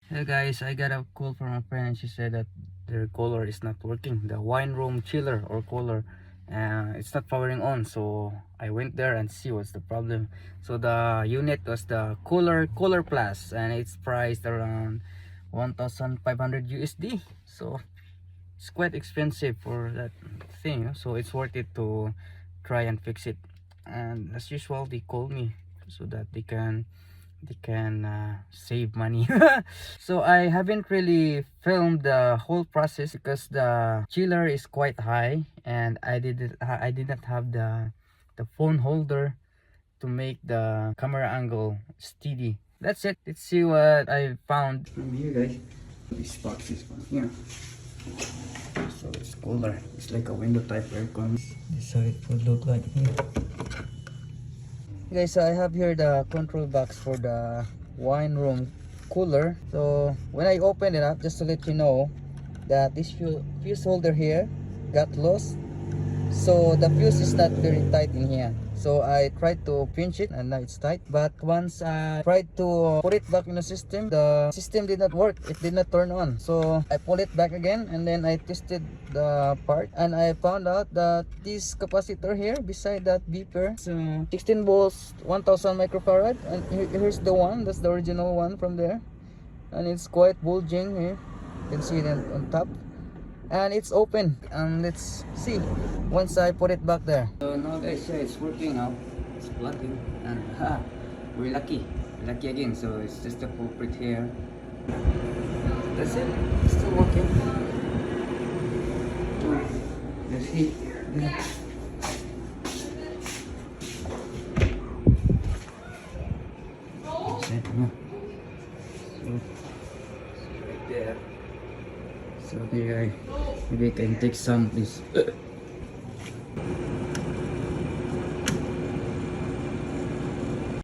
Hey guys, I got a call from a friend and she said that their cooler is not working. The wine room chiller or cooler, it's not powering on. So I went there and see what's the problem. So the unit was the KOOLR Plus, and it's priced around 1,500 USD. So it's quite expensive for that thing. So it's worth it to try and fix it. And as usual, they call me so that they can save money. So I haven't really filmed the whole process because the chiller is quite high and I did not have the phone holder to make the camera angle steady. That's it. Let's see what I found from here, guys. This box is from here. So it's cooler. It's like a window type aircon. This is how it would look like here. Guys, so I have here the control box for the wine room cooler. So when I open it up, just to let you know that this fuse holder here got lost, so the fuse is not very tight in here. So I tried to pinch it and now it's tight, but once I tried to put it back in the system did not work. It did not turn on. So I pull it back again and then I tested the part and I found out that this capacitor here beside that beeper is 16 volts 1000 microfarad, and here's the one. That's the original one from there, and it's quite bulging here. You can see it on top and it's open, and let's see once I put it back there. So now guys, yeah, it's working now. It's plugging and we're lucky again. So it's just a culprit here. That's it. It's still working. Let's see. That's it. Yeah. So right there. So there, maybe I can take some of this.